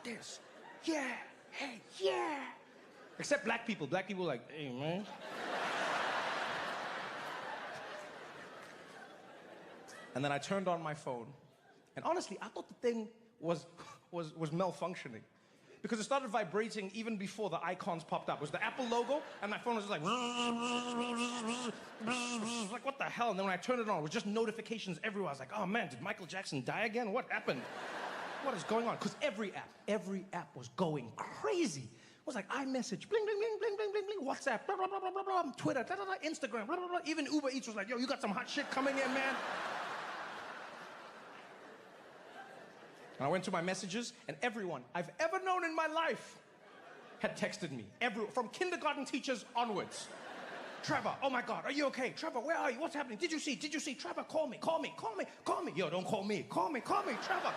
this. Yeah, hey, yeah. Except black people. Black people like, hey, man. And then I turned on my phone. And honestly, I thought the thing was malfunctioning. Because it started vibrating even before the icons popped up. It was the Apple logo, and my phone was just like, like, what the hell? And then when I turned it on, it was just notifications everywhere. I was like, oh man, did Michael Jackson die again? What happened? What is going on? Because every app was going crazy. It was like iMessage, bling, bling, bling, bling, bling, bling, bling, WhatsApp, blah, blah, blah, blah, blah, blah, Twitter, da, da, da, Instagram, blah, blah, blah. Even Uber Eats was like, yo, you got some hot shit coming in, man. And I went to my messages, and everyone I've ever known in my life had texted me. From kindergarten teachers onwards. Trevor, oh my God, are you okay? Trevor, where are you? What's happening? Did you see? Trevor, call me. Yo, don't call me. Call me. Trevor,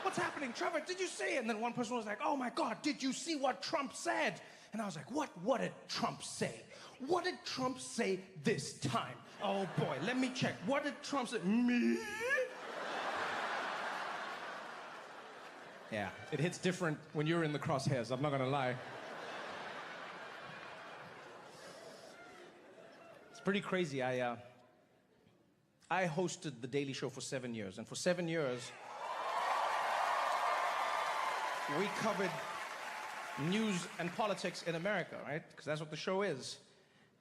what's happening? Trevor, did you see? And then one person was like, oh my God, did you see what Trump said? And I was like, what did Trump say? What did Trump say this time? Oh boy, let me check. What did Trump say? Me? Yeah, it hits different when you're in the crosshairs, I'm not gonna lie. It's pretty crazy. I hosted The Daily Show for 7 years, and for 7 years, we covered news and politics in America, right? Because that's what the show is.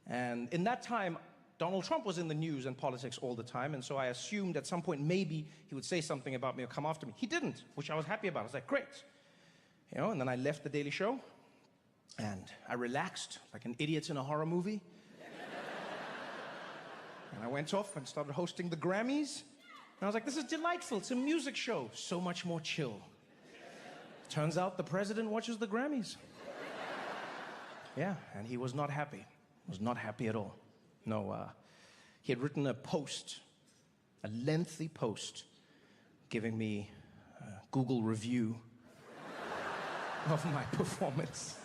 And in that time, Donald Trump was in the news and politics all the time, and so I assumed at some point maybe he would say something about me or come after me. He didn't, which I was happy about. I was like, great. You know, and then I left The Daily Show, and I relaxed like an idiot in a horror movie. And I went off and started hosting the Grammys, and I was like, this is delightful. It's a music show. So much more chill. Turns out the president watches the Grammys. Yeah, and he was not happy. Was not happy at all. No, he had written a post, a lengthy post, giving me a Google review of my performance.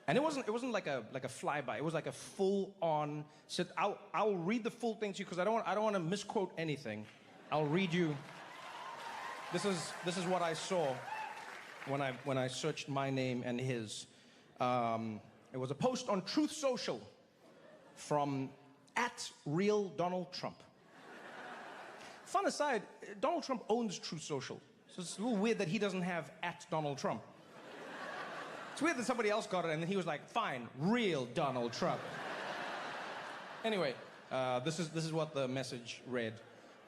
And it wasn't like a flyby. It was like a full-on. Said, I'll read the full thing to you because I don't want to misquote anything. I'll read you. This is what I saw when I searched my name and his. It was a post on Truth Social from @RealDonaldTrump. Fun aside, Donald Trump owns Truth Social, so it's a little weird that he doesn't have @DonaldTrump. It's weird that somebody else got it and then he was like, fine, real Donald Trump. Anyway, this is what the message read.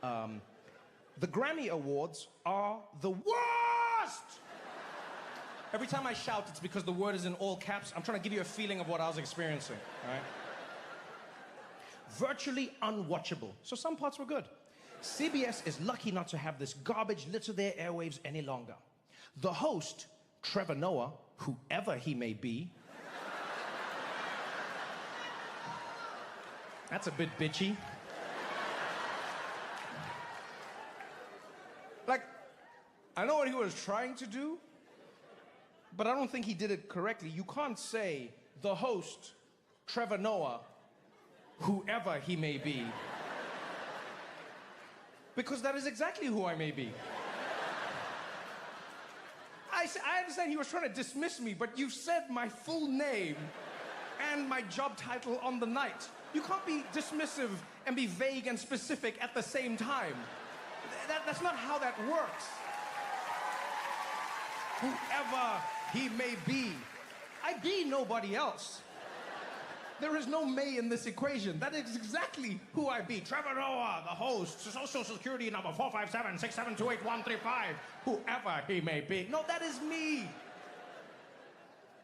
The Grammy Awards are the worst! Every time I shout, it's because the word is in all caps. I'm trying to give you a feeling of what I was experiencing, all right? Virtually unwatchable. So some parts were good. CBS is lucky not to have this garbage litter their airwaves any longer. The host, Trevor Noah, whoever he may be. That's a bit bitchy. Like, I know what he was trying to do, but I don't think he did it correctly. You can't say the host, Trevor Noah, whoever he may be. Because that is exactly who I may be. I understand he was trying to dismiss me, but you said my full name and my job title on the night. You can't be dismissive and be vague and specific at the same time. That's not how that works. Whoever he may be. I be nobody else. There is no may in this equation. That is exactly who I be. Trevor Noah, the host, Social Security number 457-6728135. Whoever he may be. No, that is me.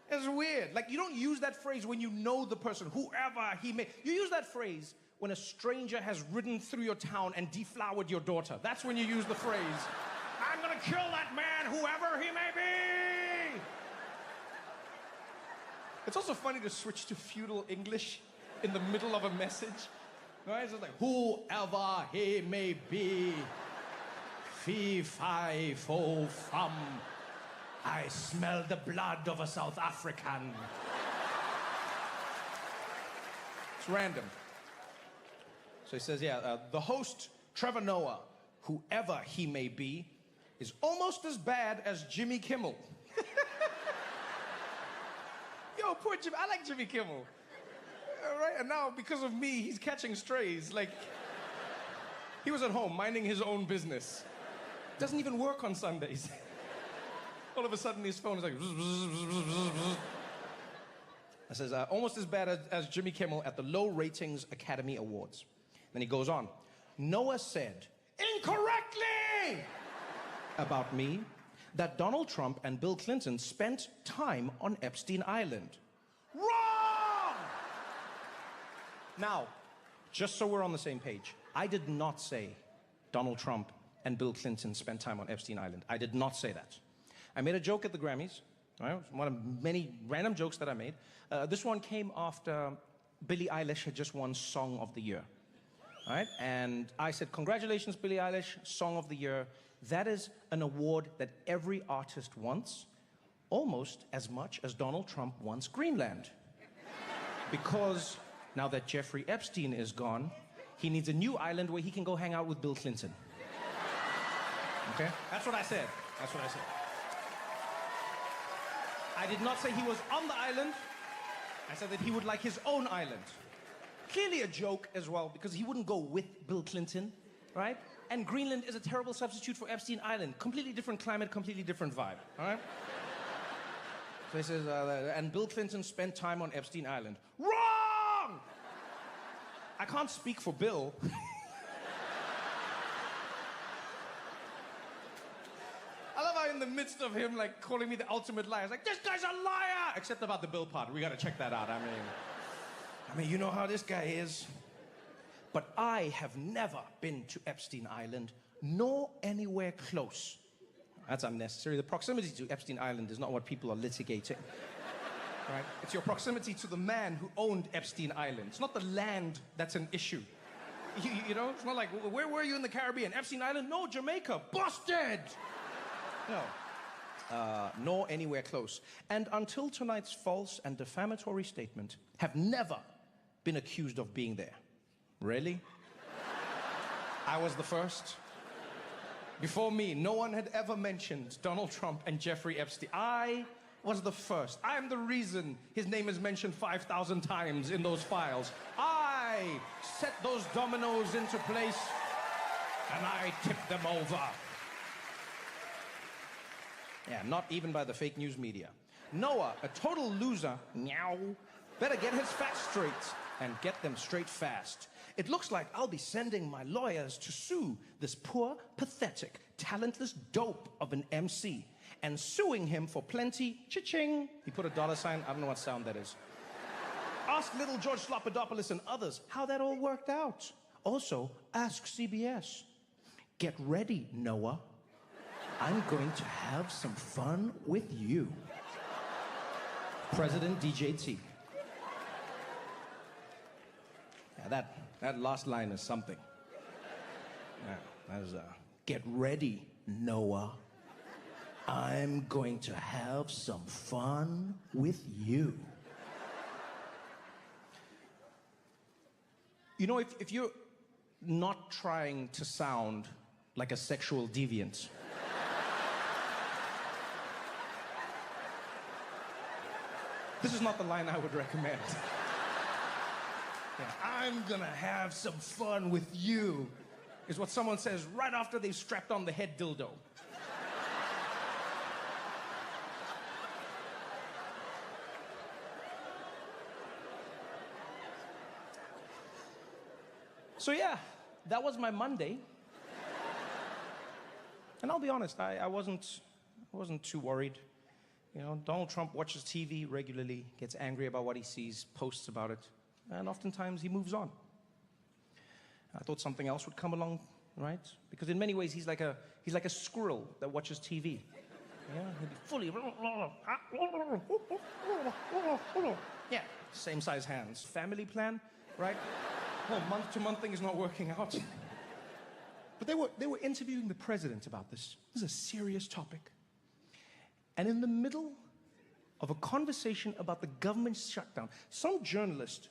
It's weird. Like, you don't use that phrase when you know the person. Whoever he may. You use that phrase when a stranger has ridden through your town and deflowered your daughter. That's when you use the phrase, I'm gonna kill that man, whoever he may be. It's also funny to switch to feudal English in the middle of a message. Right? It's just like, whoever he may be, fee, fi, fo, fum, I smell the blood of a South African. It's random. So he says, the host, Trevor Noah, whoever he may be, is almost as bad as Jimmy Kimmel. Yo, poor Jimmy. I like Jimmy Kimmel. All right, and now, because of me, he's catching strays. Like, he was at home minding his own business. Doesn't even work on Sundays. All of a sudden, his phone is like... It says, almost as bad as Jimmy Kimmel at the Low Ratings Academy Awards. Then he goes on. Noah said, incorrectly, about me, that Donald Trump and Bill Clinton spent time on Epstein Island. Wrong! Now, just so we're on the same page, I did not say Donald Trump and Bill Clinton spent time on Epstein Island. I did not say that. I made a joke at the Grammys. Right? One of many random jokes that I made. This one came after Billie Eilish had just won Song of the Year. Right? And I said, congratulations, Billie Eilish, Song of the Year. That is an award that every artist wants, almost as much as Donald Trump wants Greenland. Because now that Jeffrey Epstein is gone, he needs a new island where he can go hang out with Bill Clinton. Okay? That's what I said. That's what I said. I did not say he was on the island. I said that he would like his own island. Clearly a joke as well, because he wouldn't go with Bill Clinton, right? And Greenland is a terrible substitute for Epstein Island. Completely different climate, completely different vibe, all right? So he says, and Bill Clinton spent time on Epstein Island. Wrong! I can't speak for Bill. I love how in the midst of him, like, calling me the ultimate liar, it's like, this guy's a liar! Except about the Bill part. We gotta check that out. I mean, you know how this guy is. But I have never been to Epstein Island, nor anywhere close. That's unnecessary. The proximity to Epstein Island is not what people are litigating. Right? It's your proximity to the man who owned Epstein Island. It's not the land that's an issue. You know, it's not like, where were you in the Caribbean? Epstein Island? No, Jamaica. Busted! No. Nor anywhere close. And until tonight's false and defamatory statement, have never been accused of being there. Really? I was the first. Before me, no one had ever mentioned Donald Trump and Jeffrey Epstein. I was the first. I'm the reason his name is mentioned 5,000 times in those files. I set those dominoes into place, and I tipped them over. Yeah, not even by the fake news media. Noah, a total loser, meow, better get his facts straight and get them straight fast. It looks like I'll be sending my lawyers to sue this poor, pathetic, talentless dope of an MC and suing him for plenty, cha-ching. He put a dollar sign, I don't know what sound that is. Ask little George Slopadopoulous and others how that all worked out. Also, ask CBS. Get ready, Noah. I'm going to have some fun with you. President DJT. Yeah, that last line is something. Yeah, that is, get ready, Noah. I'm going to have some fun with you. You know, if you're not trying to sound like a sexual deviant, this is not the line I would recommend. Yeah, I'm gonna have some fun with you, is what someone says right after they've strapped on the head dildo. So yeah, that was my Monday. And I'll be honest, I wasn't too worried. You know, Donald Trump watches TV regularly, gets angry about what he sees, posts about it, and oftentimes he moves on. I thought something else would come along, right? Because in many ways he's like a squirrel that watches TV. Yeah, he'll be fully yeah, same size hands. Family plan, right? Well, month-to-month thing is not working out. But they were interviewing the president about this. This is a serious topic. And in the middle of a conversation about the government shutdown, some journalist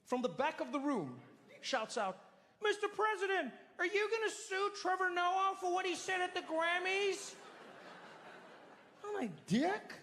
from the back of the room shouts out, "Mr. President, are you going to sue Trevor Noah for what he said at the Grammys?" my dick?